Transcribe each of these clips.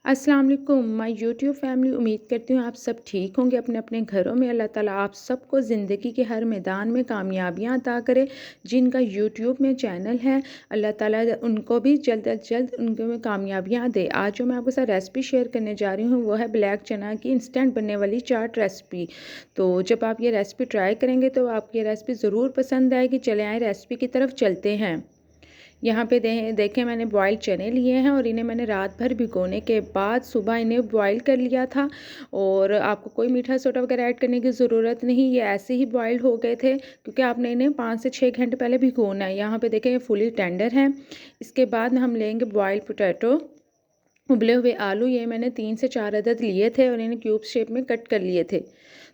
अस्सलाम वालेकुम my YouTube family. उम्मीद करती हूँ आप सब ठीक होंगे अपने अपने घरों में। अल्लाह ताला आप सबको ज़िंदगी के हर मैदान में कामयाबियाँ अता करे। जिनका यूट्यूब में चैनल है अल्लाह ताला उनको भी जल्द अज जल्द उनके में कामयाबियाँ दे। आज जो मैं आपके साथ रेसिपी शेयर करने जा रही हूँ वो है ब्लैक चना की इंस्टेंट बनने वाली चाट रेसिपी। तो जब आप ये रेसिपी ट्राई करेंगे तो आपकी ये रेसिपी ज़रूर पसंद आएगी। चले आए रेसिपी की तरफ चलते हैं। यहाँ पे देखें मैंने बॉइल्ड चने लिए हैं और इन्हें मैंने रात भर भिगोने के बाद सुबह इन्हें बॉईल कर लिया था। और आपको कोई मीठा सोडा वगैरह ऐड करने की ज़रूरत नहीं, ये ऐसे ही बॉइल्ड हो गए थे क्योंकि आपने इन्हें 5 से 6 घंटे पहले भिगोना है। यहाँ पे देखें ये फुली टेंडर हैं। इसके बाद हम लेंगे बॉइल्ड पोटैटो, उबले हुए आलू। ये मैंने 3 से 4 अदद लिए थे और इन्हें क्यूब शेप में कट कर लिए थे।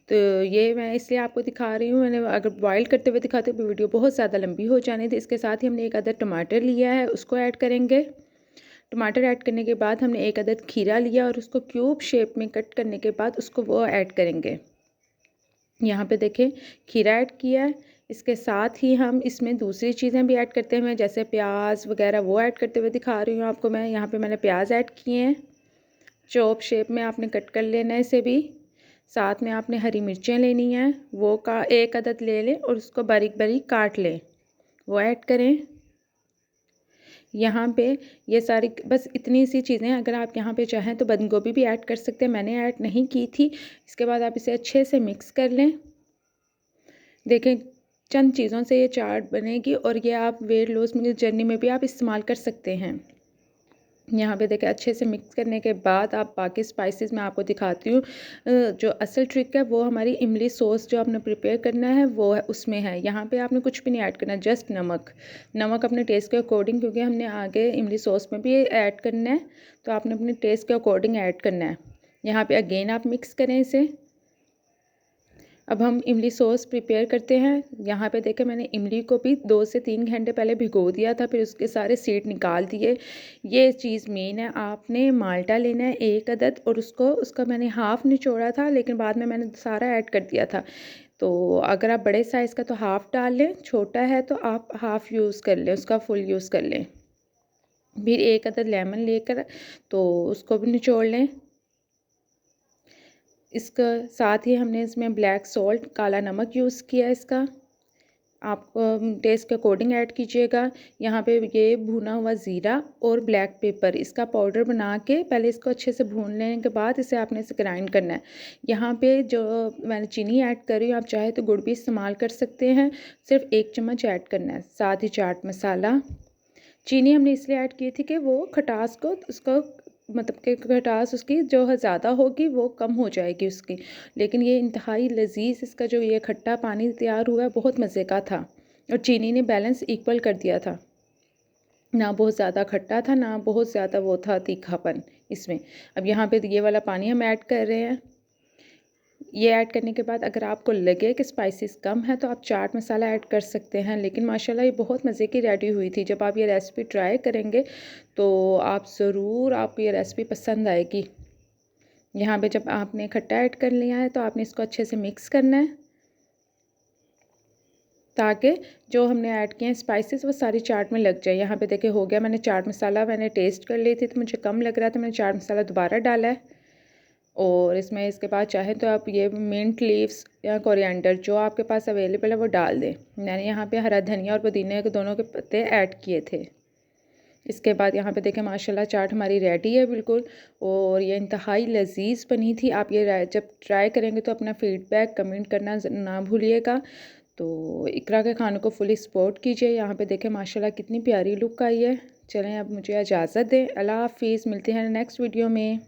तो ये मैं इसलिए आपको दिखा रही हूँ, मैंने अगर बॉईल करते हुए दिखाते तो वीडियो बहुत ज़्यादा लंबी हो जानी थी। इसके साथ ही हमने एक अदद टमाटर लिया है, उसको ऐड करेंगे। टमाटर ऐड करने के बाद हमने एक अदद खीरा लिया और उसको क्यूब शेप में कट करने के बाद उसको वो ऐड करेंगे। यहाँ पे देखें खीरा ऐड किया है। इसके साथ ही हम इसमें दूसरी चीज़ें भी ऐड करते हैं, जैसे प्याज वगैरह वो ऐड करते हुए दिखा रही हूँ आपको मैं। यहाँ पे मैंने प्याज ऐड किए हैं, चॉप शेप में आपने कट कर लेना है इसे भी। साथ में आपने हरी मिर्चें लेनी हैं, वो का एक अदद ले लें और उसको बारीक बारीक काट लें, वो ऐड करें। यहाँ पे ये सारी बस इतनी सी चीज़ें हैं। अगर आप यहाँ पे चाहें तो बंद गोभी भी ऐड कर सकते हैं, मैंने ऐड नहीं की थी। इसके बाद आप इसे अच्छे से मिक्स कर लें। देखें चंद चीज़ों से ये चाट बनेगी और ये आप वेट लॉस जर्नी में भी आप इस्तेमाल कर सकते हैं। यहाँ पे देखें अच्छे से मिक्स करने के बाद आप बाकी स्पाइसेस मैं आपको दिखाती हूँ। जो असल ट्रिक है वो हमारी इमली सॉस जो आपने प्रिपेयर करना है वो है उसमें है। यहाँ पे आपने कुछ भी नहीं ऐड करना, जस्ट नमक अपने टेस्ट के अकॉर्डिंग, क्योंकि हमने आगे इमली सॉस में भी ऐड करना है तो आपने अपने टेस्ट के अकॉर्डिंग ऐड करना है। यहाँ पे अगेन आप मिक्स करें इसे। अब हम इमली सॉस प्रिपेयर करते हैं। यहाँ पे देखें मैंने इमली को भी 2 से 3 घंटे पहले भिगो दिया था, फिर उसके सारे सीड निकाल दिए। ये चीज़ मेन है, आपने माल्टा लेना है एक अदद और उसका मैंने हाफ़ निचोड़ा था लेकिन बाद में मैंने सारा ऐड कर दिया था। तो अगर आप बड़े साइज़ का तो हाफ़ डाल लें, छोटा है तो आप हाफ़ यूज़ कर लें, उसका फुल यूज़ कर लें। फिर एक अदद लेमन लेकर तो उसको भी निचोड़ लें। इसका साथ ही हमने इसमें ब्लैक सॉल्ट काला नमक यूज़ किया है। इसका आप टेस्ट के अकॉर्डिंग ऐड कीजिएगा। यहाँ पे ये भुना हुआ ज़ीरा और ब्लैक पेपर इसका पाउडर बना के पहले इसको अच्छे से भून लेने के बाद इसे आपने इसे ग्राइंड करना है। यहाँ पे जो मैंने चीनी ऐड कर रही हूँ, आप चाहे तो गुड़ भी इस्तेमाल कर सकते हैं। सिर्फ 1 चम्मच ऐड करना है। साथ ही चाट मसाला। चीनी हमने इसलिए ऐड की थी कि वो खटास को उसको मतलब कि खटास उसकी जो है ज़्यादा होगी वो कम हो जाएगी उसकी। लेकिन ये इंतहाई लजीज इसका जो ये खट्टा पानी तैयार हुआ है बहुत मज़े का था और चीनी ने बैलेंस इक्वल कर दिया था, ना बहुत ज़्यादा खट्टा था ना बहुत ज़्यादा वो था तीखापन इसमें। अब यहाँ पे ये वाला पानी हम ऐड कर रहे हैं। ये ऐड करने के बाद अगर आपको लगे कि स्पाइसेस कम है तो आप चाट मसाला ऐड कर सकते हैं। लेकिन माशाल्लाह ये बहुत मज़े की रेडी हुई थी। जब आप ये रेसिपी ट्राई करेंगे तो आप ज़रूर आपको ये रेसिपी पसंद आएगी। यहाँ पे जब आपने खट्टा ऐड कर लिया है तो आपने इसको अच्छे से मिक्स करना है ताकि जो हमने ऐड किए हैं स्पाइसेस वो सारी चाट में लग जाए। यहाँ पे देखिए हो गया। मैंने चाट मसाला मैंने टेस्ट कर ली थी तो मुझे कम लग रहा था, मैंने चाट मसाला दोबारा डाला है। और इसमें इसके बाद चाहे तो आप ये मिंट लीव्स या कोरिएंडर जो आपके पास अवेलेबल है वो डाल दें। मैंने यहाँ पे हरा धनिया और पुदीने के दोनों के पत्ते ऐड किए थे। इसके बाद यहाँ पे देखें माशाल्लाह चाट हमारी रेडी है बिल्कुल, और ये इंतहाई लजीज बनी थी। आप ये जब ट्राई करेंगे तो अपना फीडबैक कमेंट करना ना भूलिएगा। तो इकरा के खानों को फुली सपोर्ट कीजिए। यहाँ पे देखें माशाल्लाह कितनी प्यारी लुक आई है। चलें अब मुझे इजाज़त दें। अल्लाह हाफिज़, मिलते हैं नेक्स्ट वीडियो में।